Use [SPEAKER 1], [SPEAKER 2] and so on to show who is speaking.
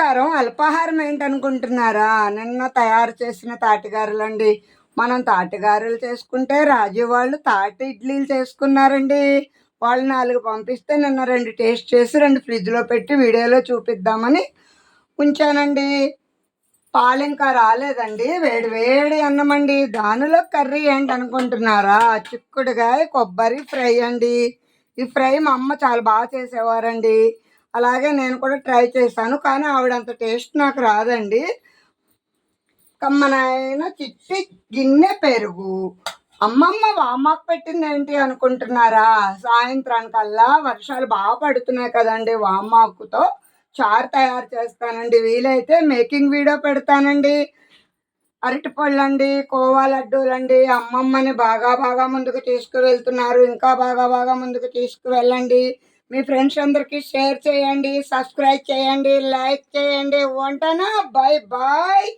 [SPEAKER 1] నమస్కారం. అల్పాహారం ఏంటనుకుంటున్నారా? నిన్న తయారు చేసిన తాటిగారెలండి. మనం తాటిగారెలు చేసుకుంటే రాజు వాళ్ళు తాటి ఇడ్లీలు చేసుకున్నారండి. వాళ్ళు 4 పంపిస్తే నిన్న 2 టేస్ట్ చేసి 2 ఫ్రిడ్జ్‌లో పెట్టి వీడియోలో చూపిద్దామని ఉంచానండి. పాలింకా రాలేదండి. వేడి వేడి అన్నమండి. దానిలో కర్రీ ఏంటనుకుంటున్నారా? చిక్కుడుగాయ కొబ్బరి ఫ్రై అండి. ఈ ఫ్రై మా అమ్మ చాలా బాగా చేసేవారండి. అలాగే నేను కూడా ట్రై చేశాను. కానీ ఆవిడంత టేస్ట్ నాకు రాదండి. కమ్మనైన చిట్టి గిన్నె పెరుగు. అమ్మమ్మ వామాకు పెట్టిందేంటి అనుకుంటున్నారా? సాయంత్రానికల్లా వర్షాలు బాగా పడుతున్నాయి కదండీ! వామాకుతో చారు తయారు చేస్తానండి. వీలైతే మేకింగ్ వీడియో పెడతానండి. అరటిపళ్ళండి, కోవా లడ్డూలండి. అమ్మమ్మని బాగా ముందుకు తీసుకువెళ్తున్నారు. ఇంకా బాగా ముందుకు తీసుకువెళ్ళండి. మీ ఫ్రెండ్స్ అందరికీ షేర్ చేయండి, సబ్స్క్రైబ్ చేయండి, లైక్ చేయండి. ఉంటాను. Bye bye.